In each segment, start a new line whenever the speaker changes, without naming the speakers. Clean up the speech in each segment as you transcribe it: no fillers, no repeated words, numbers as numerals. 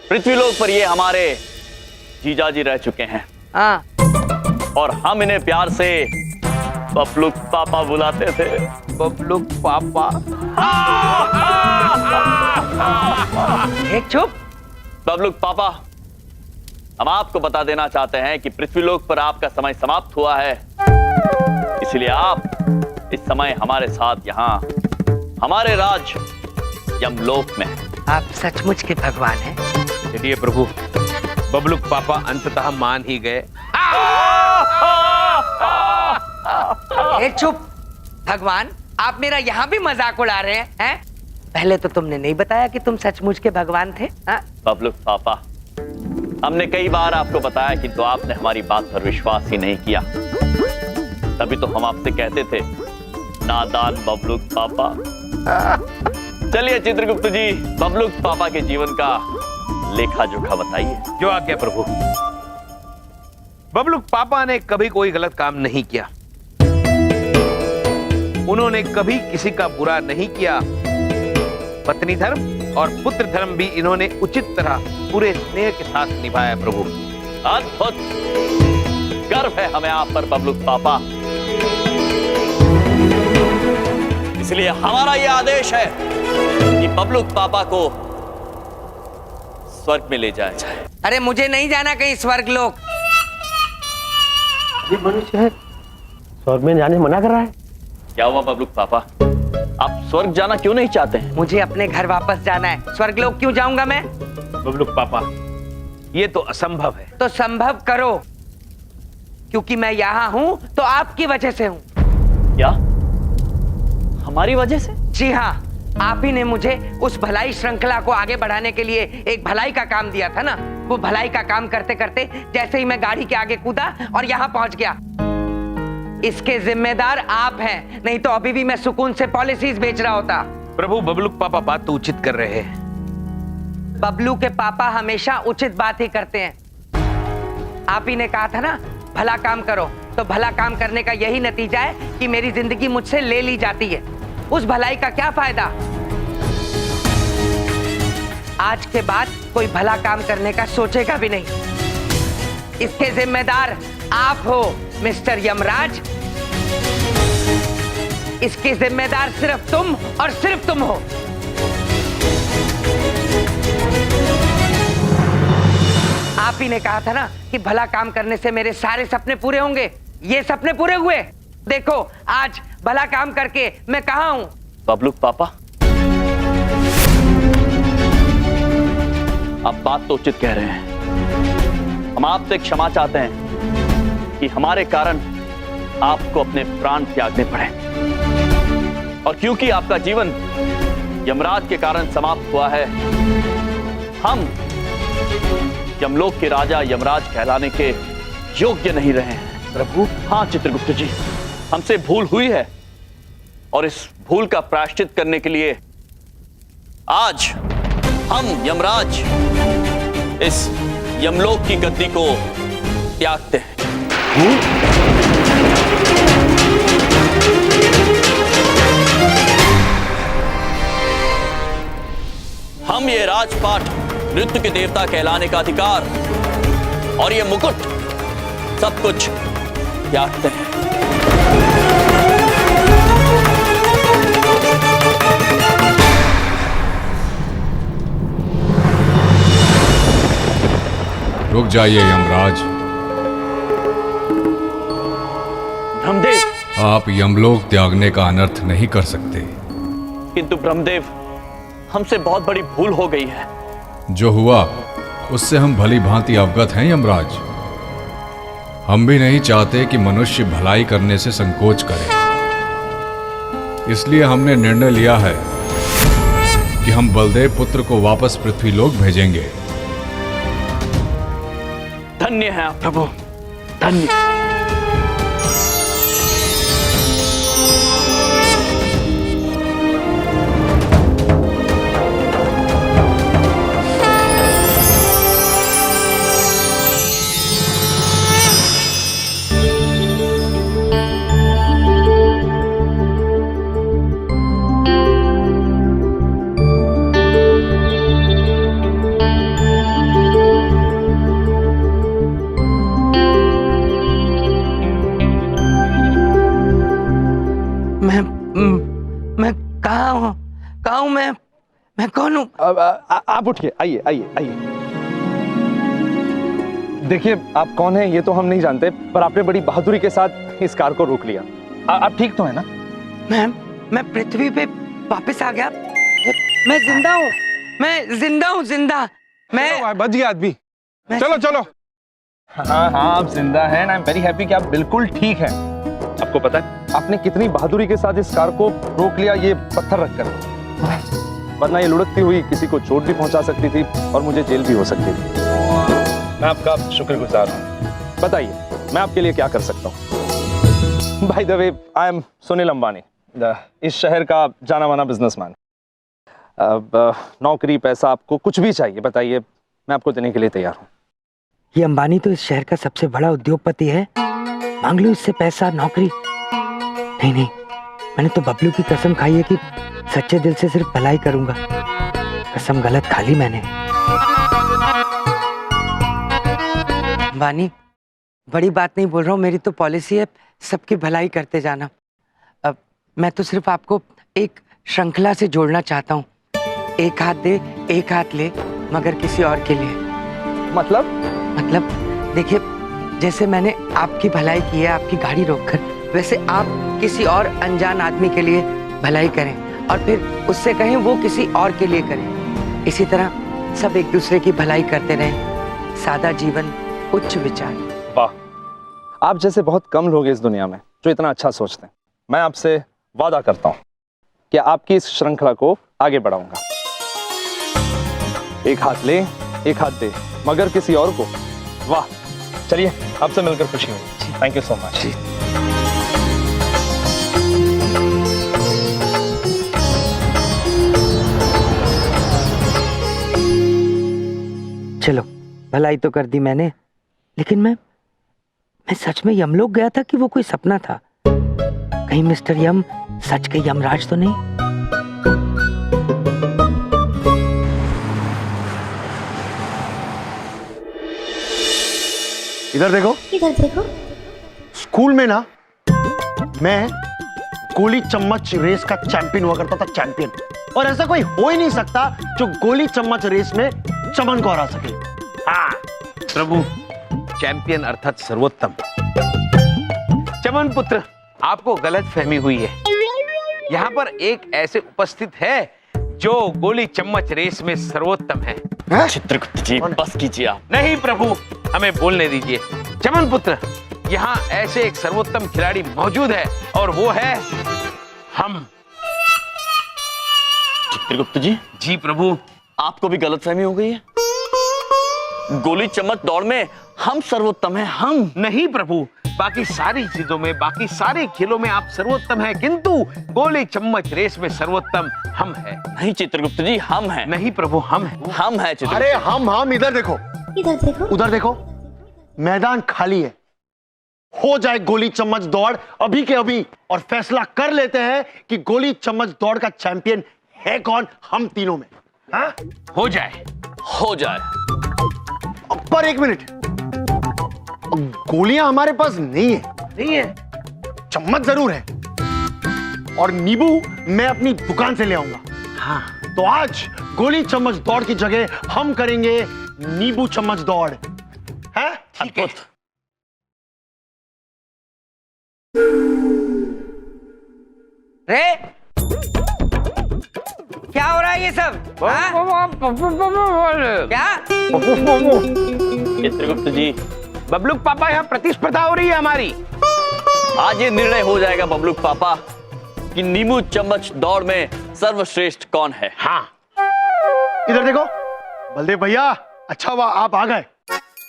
पृथ्वीलोक पर ये हमारे जीजाजी रह चुके हैं।
हाँ।
और हम इन्हें प्यार से बबलू पापा बुलाते थे।
बबलू पापा। एक चुप।
बबलू पापा, हम आपको बता देना चाहते हैं कि पृथ्वीलोक पर आपका समय समाप्त हुआ है, इसलिए आप इस समय हमारे साथ यहाँ हमारे राज यमलोक में हैं।
आप सचमुच के भगवान हैं।
चलिए प्रभु, बबलू पापा अंततः मान ही गए।
एक चुप। भगवान, आप मेरा यहाँ भी मजाक उड़ा रहे हैं? पहले तो तुमने नहीं बताया कि तुम सचमुच के भगवान थे।
बबलू पापा, हमने कई बार आपको बताया किंतु आपने हमारी बात पर विश्वास ही नहीं किया। तभी तो हम आपसे कहते थे, नादान बबलू पापा। चलिए चित्रगुप्त जी, बबलू पापा के जीवन का लेखा जोखा बताइए।
जो आज्ञा प्रभु। बबलू पापा ने कभी कोई गलत काम नहीं किया। उन्होंने कभी किसी का बुरा नहीं किया। पत्नी धर्म और पुत्र धर्म भी इन्होंने उचित तरह पूरे स्नेह के साथ निभाया प्रभु।
अद्भुत। गर्व है हमें आप पर बबलू पापा। इसलिए हमारा यह आदेश है कि बबलू पापा को स्वर्ग में ले जाया जाए।
अरे मुझे नहीं जाना कहीं स्वर्ग लोक।
ये मनुष्य है, स्वर्ग में जाने मना कर रहा है।
क्या हुआ बबलू पापा, आप स्वर्ग जाना क्यों नहीं चाहते हैं?
मुझे अपने घर वापस जाना है। स्वर्ग लोक क्यों जाऊंगा मैं?
बबलू पापा, ये तो असंभव है।
तो संभव करो, क्योंकि मैं यहाँ हूँ तो आपकी वजह से हूँ।
क्या? हमारी वजह से?
जी हाँ, आप ही ने मुझे उस भलाई श्रृंखला को आगे बढ़ाने के लिए एक भलाई का काम दिया था ना। वो भलाई का काम करते करते जैसे ही मैं गाड़ी के आगे कूदा और यहाँ पहुंच गया। इसके जिम्मेदार आप हैं, नहीं तो अभी भी मैं सुकून से पॉलिसीज बेच रहा होता।
प्रभु, बबलू पापा बात तो उचित कर रहे हैं।
बबलू के पापा हमेशा उचित बात ही करते हैं। आप ही ने कहा था ना, भला काम करो, तो भला काम करने का यही नतीजा है कि मेरी जिंदगी मुझसे ले ली जाती है। उस भलाई का क्या फायदा? आज के बाद कोई भला काम करने का सोचेगा भी नहीं। इसके जिम्मेदार आप हो मिस्टर यमराज। इसके जिम्मेदार सिर्फ तुम और सिर्फ तुम हो। आप ही ने कहा था ना कि भला काम करने से मेरे सारे सपने पूरे होंगे। ये सपने पूरे हुए। देखो आज भला काम करके मैं कहां हूं।
बबलू पापा, आप बात तो उचित कह रहे हैं। हम आपसे क्षमा चाहते हैं कि हमारे कारण आपको अपने प्राण त्यागने पड़े। और क्योंकि आपका जीवन यमराज के कारण समाप्त हुआ है, हम यमलोक के राजा यमराज कहलाने के योग्य नहीं रहे हैं।
प्रभु।
हाँ चित्रगुप्त जी, हमसे भूल हुई है और इस भूल का प्रायश्चित करने के लिए आज हम यमराज इस यमलोक की गद्दी को त्यागते हैं। हम ये राजपाट, नृत्य के देवता कहलाने का अधिकार और ये मुकुट सब कुछ त्यागते हैं।
रुक जाइए यमराज।
ब्रह्मदेव,
आप यमलोक त्यागने का अनर्थ नहीं कर सकते।
किंतु ब्रह्मदेव, हमसे बहुत बड़ी भूल हो गई है।
जो हुआ उससे हम भली भांति अवगत हैं यमराज। हम भी नहीं चाहते कि मनुष्य भलाई करने से संकोच करे। इसलिए हमने निर्णय लिया है कि हम बलदेव पुत्र को वापस पृथ्वीलोक भेजेंगे।
धन्य है आप प्रभु, धन्य।
मैं कौन हूँ?
आप उठिए, आइए आइए आइए। देखिए, आप कौन हैं ये तो हम नहीं जानते, पर आपने बड़ी बहादुरी के साथ इस कार को रोक लिया। आप ठीक तो है ना?
मैं पृथ्वी पे वापस आ गया। मैं जिंदा हूँ, मैं जिंदा हूँ, जिंदा। मैं
बच गया आदमी। चलो चलो। हाँ हाँ, आप जिंदा हैं। आई एम वेरी हैप्पी कि आप बिल्कुल ठीक हैं। आपको पता है आपने कितनी बहादुरी के साथ इस कार को रोक लिया, ये पत्थर रखकर, वरना ये लुढ़कती हुई किसी को चोट भी पहुंचा सकती थी और मुझे जेल भी हो सकती थी। मैं आपका शुक्रगुजार हूँ। बताइए मैं आपके लिए क्या कर सकता हूँ? By the way, I am Sunil Ambani, इस शहर का जाना माना बिजनेसमैन। अब नौकरी, पैसा, आपको कुछ भी चाहिए बताइए, मैं आपको देने के लिए तैयार हूँ।
ये अंबानी तो इस शहर का सबसे बड़ा उद्योगपति है, मांग लो इससे पैसा, नौकरी। नहीं नहीं, मैंने तो बबलू की कसम खाई है कि सच्चे दिल से सिर्फ भलाई करूंगा। कसम गलत खा ली मैंने। अंबानी, बड़ी बात नहीं बोल रहा हूँ, मेरी तो पॉलिसी है सबकी भलाई करते जाना। अब मैं तो सिर्फ आपको एक श्रृंखला से जोड़ना चाहता हूँ। एक हाथ दे, एक हाथ ले, मगर किसी और के लिए।
मतलब
देखिए, जैसे मैंने आपकी भलाई की है आपकी गाड़ी रोककर, वैसे आप किसी और अनजान आदमी के लिए भलाई करें और फिर उससे कहें वो किसी और के लिए करें। इसी तरह सब एक दूसरे की भलाई करते रहें। सादा जीवन, उच्च विचार।
वाह, आप जैसे बहुत कम लोग हैं इस दुनिया में जो इतना अच्छा सोचते हैं। मैं आपसे वादा करता हूँ कि आपकी इस श्रृंखला को आगे बढ़ाऊंगा। एक हाथ ले, एक हाथ दे, मगर किसी और को। वाह, चलिए आपसे मिलकर खुशी हुई। Thank you so much.
चलो, भलाई तो कर दी मैंने, लेकिन मैं सच में यमलोक गया था कि वो कोई सपना था? कहीं मिस्टर यम सच के यमराज तो नहीं?
इधर देखो,
इधर देखो।
स्कूल में ना मैं गोली चम्मच रेस का चैंपियन हुआ करता था, चैंपियन। और ऐसा कोई हो ही नहीं सकता जो गोली चम्मच रेस में चमन को हरा सके।
हाँ प्रभु, चैंपियन अर्थात सर्वोत्तम। चमन पुत्र, आपको गलत फहमी हुई है। यहाँ पर एक ऐसे उपस्थित है जो गोली चम्मच रेस में सर्वोत्तम है।
चित्रगुप्त जी, बस कीजिए आप।
नहीं प्रभु, हमें बोलने दीजिए। चमन पुत्र, यहाँ ऐसे एक सर्वोत्तम खिलाड़ी मौजूद है और वो है हम।
चित्रगुप्त जी।
जी प्रभु।
आपको भी गलतफहमी हो गई है। गोली चम्मच दौड़ में हम सर्वोत्तम हैं, हम।
नहीं प्रभु, बाकी सारी चीजों में, बाकी सारे खेलों में आप सर्वोत्तम हैं, किंतु गोली चम्मच रेस में सर्वोत्तम हम हैं।
नहीं चित्रगुप्त जी, हम हैं।
नहीं प्रभु, हम हैं।
हम हैं चित्रगुप्त।
अरे हम इधर देखो,
इधर देखो।
उधर देखो, मैदान खाली है। हो जाए गोली चम्मच दौड़ अभी के अभी और फैसला कर लेते हैं कि गोली चम्मच दौड़ का चैंपियन है कौन हम तीनों में। हाँ?
हो जाए।
हो जाए।
पर एक मिनट, गोलियां हमारे पास नहीं है।
नहीं है।
चम्मच जरूर है और नींबू मैं अपनी दुकान से ले आऊंगा।
हाँ।
तो आज गोली चम्मच दौड़ की जगह हम करेंगे नींबू चम्मच दौड़। है?
ठीक है।
रे, क्या हो रहा है ये सब? क्या?
चित्रगुप्त जी,
बबलूक पापा, यहाँ प्रतिस्पर्धा हो रही है हमारी।
आज ये निर्णय हो जाएगा बबलूक पापा कि नींबू चम्मच दौड़ में सर्वश्रेष्ठ कौन है।
हाँ।
इधर देखो बलदेव भैया, अच्छा हुआ आप आ गए।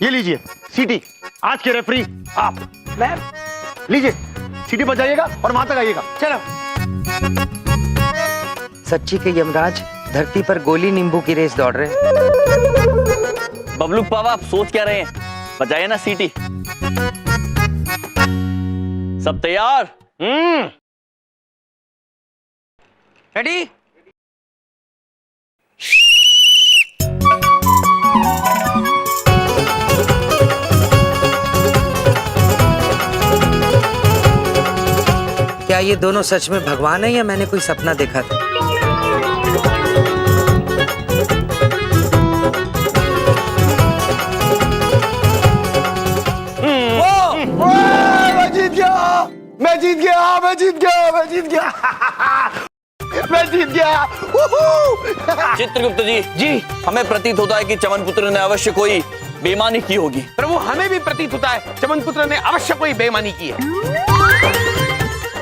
ये लीजिए सीटी, आज के रेफरी आप।
मैं?
लीजिए सीटी बजाइएगा और वहां तक आइएगा।
चलो। सच्ची के यमराज धरती पर गोली नींबू की रेस दौड़ रहे हैं।
बबलूक पापा, आप सोच क्या रहे हैं? बजाइए ना सीटी। सब तैयार?
रेडी? क्या ये दोनों सच में भगवान है या मैंने कोई सपना देखा था?
मैं जीत गया।
चित्रगुप्त जी हमें प्रतीत होता है कि चमन पुत्र ने अवश्य कोई बेईमानी की होगी।
प्रभु हमें भी प्रतीत होता है चमन पुत्र ने अवश्य कोई बेईमानी की है।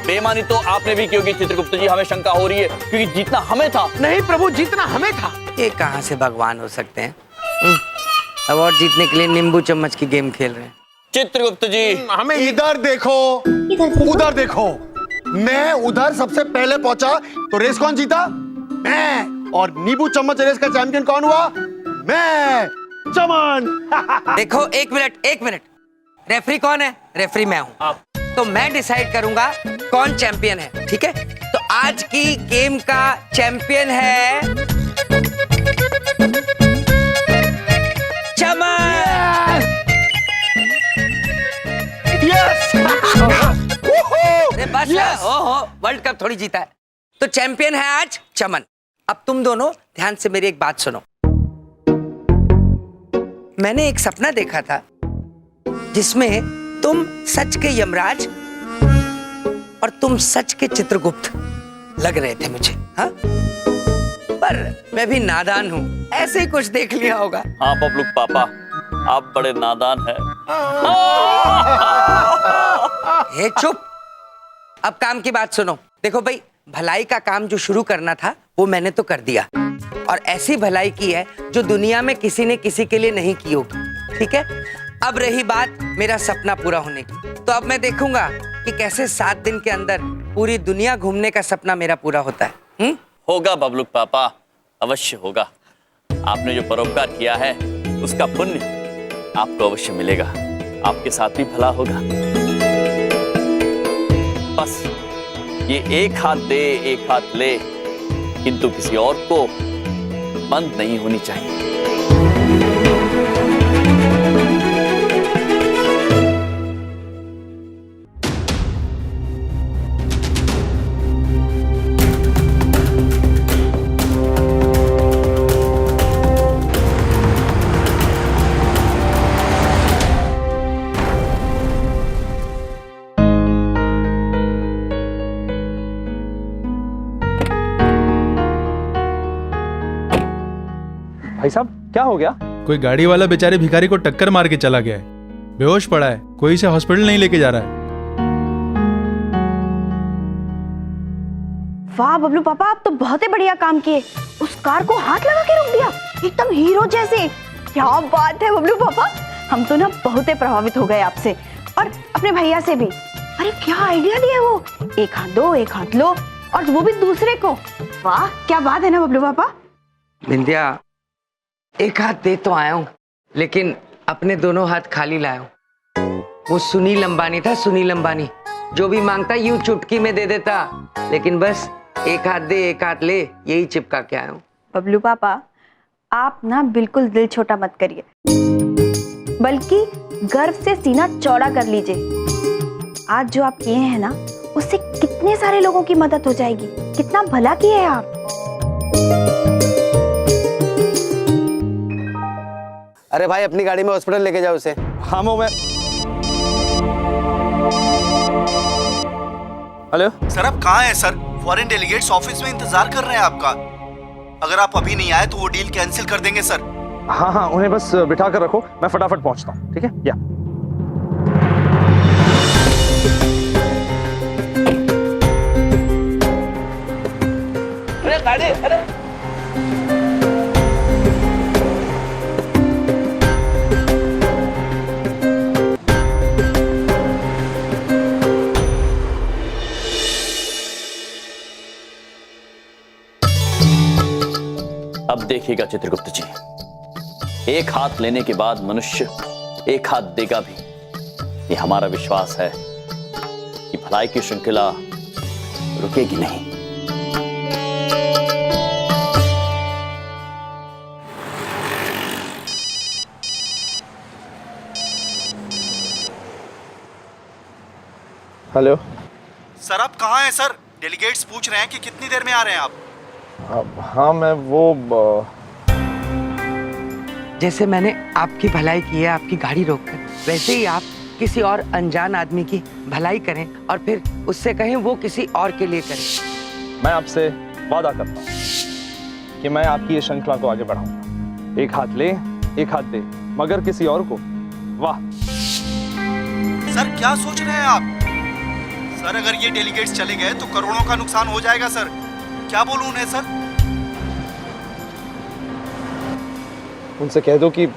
बेईमानी तो आपने भी की होगी चित्रगुप्त जी, हमें शंका हो रही है क्योंकि जीतना हमें था।
नहीं प्रभु, जीतना हमें था।
ये कहाँ से भगवान हो सकते हैं? अवार्ड जीतने के लिए नींबू चम्मच की गेम खेल रहे हैं।
चित्रगुप्त जी
हमें
इधर देखो, उधर देखो। मैं उधर सबसे पहले पहुंचा तो रेस कौन जीता? मैं। और नींबू चम्मच रेस का चैंपियन कौन हुआ? मैं, चमन।
देखो एक मिनट, रेफरी कौन है? रेफरी मैं हूँ।
आप।
तो मैं डिसाइड करूंगा कौन चैंपियन है, ठीक है? तो आज की गेम का चैंपियन है चमन।
यस।
अरे बस हो वर्ल्ड कप थोड़ी जीता है। तो चैंपियन है आज चमन। अब तुम दोनों ध्यान से मेरी एक बात सुनो। मैंने एक सपना देखा था जिसमें तुम सच के यमराज और तुम सच के चित्रगुप्त लग रहे थे मुझे। हाँ, पर मैं भी नादान हूँ, ऐसे ही कुछ देख लिया होगा।
हाँ बबलू पापा, आप बड़े नादान हैं।
हे चुप। अब काम की बात सुनो। देखो भाई, भलाई का काम जो शुरू करना था वो मैंने तो कर दिया, और ऐसी भलाई की है जो दुनिया में किसी ने किसी के लिए नहीं की होगी, ठीक है? अब रही बात मेरा सपना पूरा होने की, तो अब मैं देखूंगा कि कैसे 7 दिन के अंदर पूरी दुनिया घूमने का सपना मेरा पूरा होता है।
होगा बबलू पापा, अवश्य होगा। आपने जो परोपकार किया है उसका पुण्य आपको अवश्य मिलेगा, आपके साथ भी भला होगा। बस ये एक हाथ दे एक हाथ ले, किंतु किसी और को बंद नहीं होनी चाहिए।
भाई साहब क्या हो गया?
कोई गाड़ी वाला बेचारे भिखारी को टक्कर मार के चला गया है, बेहोश पड़ा है, कोई इसे हॉस्पिटल नहीं लेके जा रहा है।
वाह बबलू पापा, आप तो बहुत ही बढ़िया काम किए। उस कार को हाथ लगा के रोक दिया, एकदम हीरो जैसे। क्या बात है बबलू पापा, हम तो ना बहुत ही प्रभावित हो गए आपसे और अपने भैया से भी। अरे क्या आइडिया दिया वो, एक हाथ दो एक हाथ लो, और वो भी दूसरे को। वाह क्या बात है ना बबलू पापा।
विंध्या, एक हाथ दे तो आया हूं, लेकिन अपने दोनों हाथ खाली लाया हूं। वो सुनील अंबानी था, सुनील अंबानी, जो भी मांगता यूं चुटकी में दे देता, लेकिन बस एक हाथ दे एक हाथ ले, यही चिपका के आया हूं।
बबलू पापा, आप ना बिल्कुल दिल छोटा मत करिए, बल्कि गर्व से सीना चौड़ा कर लीजिए। आज जो आप किए हैं ना, उससे कितने सारे लोगों की मदद हो जाएगी। कितना भला किए हैं आप।
अरे भाई, अपनी गाड़ी में हॉस्पिटल लेके जाओ उसे।
हाँ मैं। हेलो
सर, आप कहाँ हैं सर? फॉरेन डेलीगेट्स ऑफिस में इंतजार कर रहे हैं आपका। अगर आप अभी नहीं आए तो वो डील कैंसिल कर देंगे सर।
हाँ उन्हें बस बिठा कर रखो, मैं फटाफट पहुंचता हूँ, ठीक है? या
अब देखिएगा चित्रगुप्त जी, एक हाथ लेने के बाद मनुष्य एक हाथ देगा भी। ये हमारा विश्वास है कि भलाई की श्रृंखला रुकेगी नहीं।
हेलो
सर, आप कहाँ हैं सर? डेलीगेट्स पूछ रहे हैं कि कितनी देर में आ रहे हैं आप।
हाँ मैं वो
जैसे मैंने आपकी भलाई की है आपकी गाड़ी रोककर, वैसे ही आप किसी और अनजान आदमी की भलाई करें और फिर उससे कहें वो किसी और के लिए करे।
मैं आपसे वादा करता हूँ कि मैं आपकी ये श्रृंखला को आगे बढ़ाऊंगा। एक हाथ ले, एक हाथ दे, मगर किसी और को। वाह
सर क्या सोच रहे हैं आप? सर अगर ये डेलीगेट्स चले गए तो करोड़ों का नुकसान हो जाएगा सर। क्या बोलूं उन्हें सर?
उनसे कह दो कि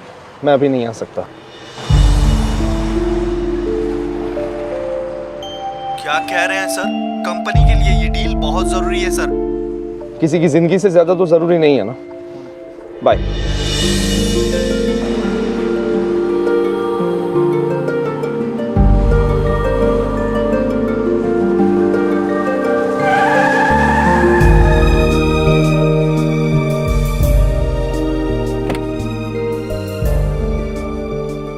मैं अभी नहीं आ सकता।
क्या कह रहे हैं सर? कंपनी के लिए ये डील बहुत जरूरी है सर।
किसी की जिंदगी से ज्यादा तो जरूरी नहीं है ना। बाय।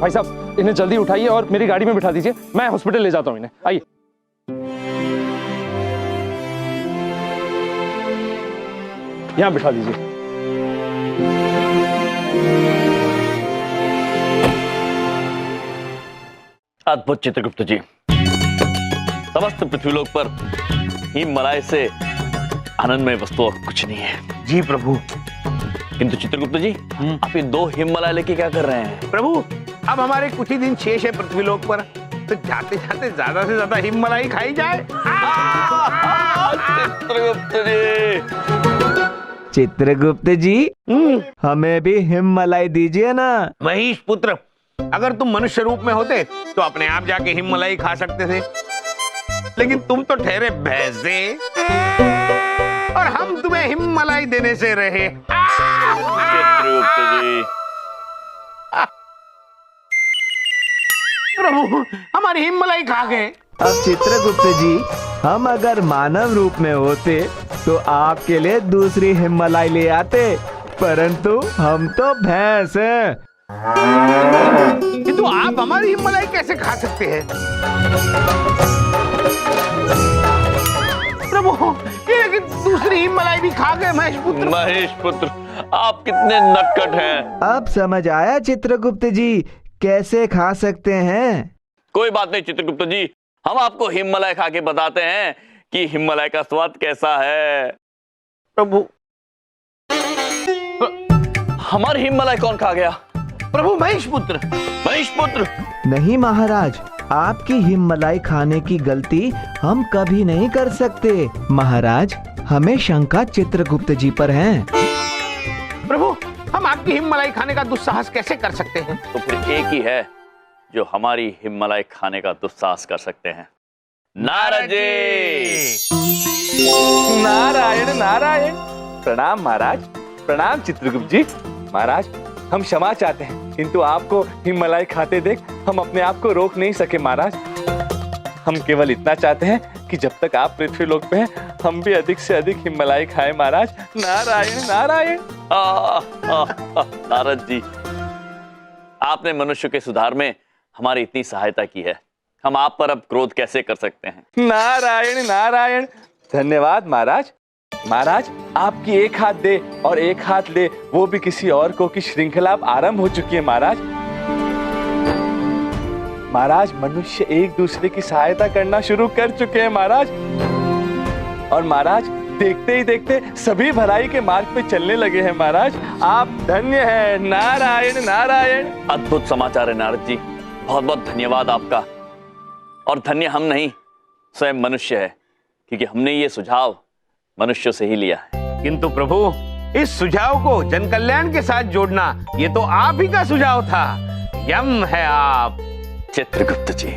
भाई साहब इन्हें जल्दी उठाइए और मेरी गाड़ी में बिठा दीजिए। मैं हॉस्पिटल ले जाता हूँ इन्हें। आइए। यहां बिठा दीजिए।
अद्भुत चित्रगुप्त जी, समस्त पृथ्वीलोक पर हिममलाय से आनंदमय वस्तु और कुछ नहीं है।
जी प्रभु।
किंतु चित्रगुप्त जी, आप ये 2 हिममलाय लेके क्या कर रहे हैं?
प्रभु अब हमारे कुछ ही दिन शेष है पृथ्वीलोक पर, तो जाते जाते ज्यादा से ज्यादा हिममलाई खाई जाए।
चित्रगुप्त जी,
चित्रगुप्त जी, हमें भी हिममलाई दीजिए ना।
महेश पुत्र, अगर तुम मनुष्य रूप में होते तो अपने आप जाके हिममलाई खा सकते थे, लेकिन तुम तो ठहरे भैंसे और हम तुम्हें हिममलाई देने से रहे।
चित्रगुप्त जी,
प्रभु हमारी हिममलाई खा गए।
अब चित्रगुप्त जी, हम अगर मानव रूप में होते तो आपके लिए दूसरी हिममलाई ले आते, परंतु हम तो भैंस हैं।
किंतु आप हमारी हिममलाई कैसे खा सकते हैं? प्रभु ये लेकिन दूसरी हिममलाई भी खा गए महेश पुत्र।
महेश पुत्र, आप कितने नटखट हैं।
अब समझ आया चित्रगुप्त जी, कैसे खा सकते हैं।
कोई बात नहीं चित्रगुप्त जी, हम आपको हिममलाई खा के बताते हैं कि हिममलाई का स्वाद कैसा है।
प्रभु
हमारी हिममलाई कौन खा गया?
प्रभु महेश पुत्र।
महेश पुत्र?
नहीं महाराज, आपकी हिममलाई खाने की गलती हम कभी नहीं कर सकते। महाराज, हमें शंका चित्रगुप्त जी पर है।
प्रभु हम आपकी हिममलाई खाने का दुस्साहस कैसे कर सकते हैं?
तो फिर एक ही है जो हमारी हिममलाई खाने का दुस्साहस कर सकते हैं। नारद जी।
नारायण नारायण। प्रणाम महाराज। प्रणाम चित्रगुप्त जी। महाराज हम क्षमा चाहते हैं, किंतु आपको हिममलाई खाते देख हम अपने आप को रोक नहीं सके महाराज। हम केवल इतना चाहते हैं कि जब तक आप पृथ्वीलोक पे हैं हम भी अधिक से अधिक हिममलाई खाएं महाराज। नारायण नारायण।
नारद जी, आपने मनुष्य के सुधार में हमारी इतनी सहायता की है, हम आप पर अब क्रोध कैसे कर सकते हैं?
नारायण नारायण। धन्यवाद महाराज। महाराज आपकी एक हाथ दे और एक हाथ ले, वो भी किसी और को की श्रृंखला अब आरंभ हो चुकी है महाराज। महाराज मनुष्य एक दूसरे की सहायता करना शुरू कर चुके हैं महाराज। और महाराज देखते ही देखते सभी भलाई के मार्ग पे चलने लगे हैं महाराज। आप धन्य हैं। नारायण नारायण।
अद्भुत समाचार है नारद जी, बहुत बहुत धन्यवाद आपका। और धन्य हम नहीं, स्वयं मनुष्य है, क्योंकि हमने ये सुझाव मनुष्यों से ही लिया है।
किंतु प्रभु इस सुझाव को जन कल्याण के साथ जोड़ना ये तो आप ही का सुझाव था। यम है आप।
चित्रगुप्त जी,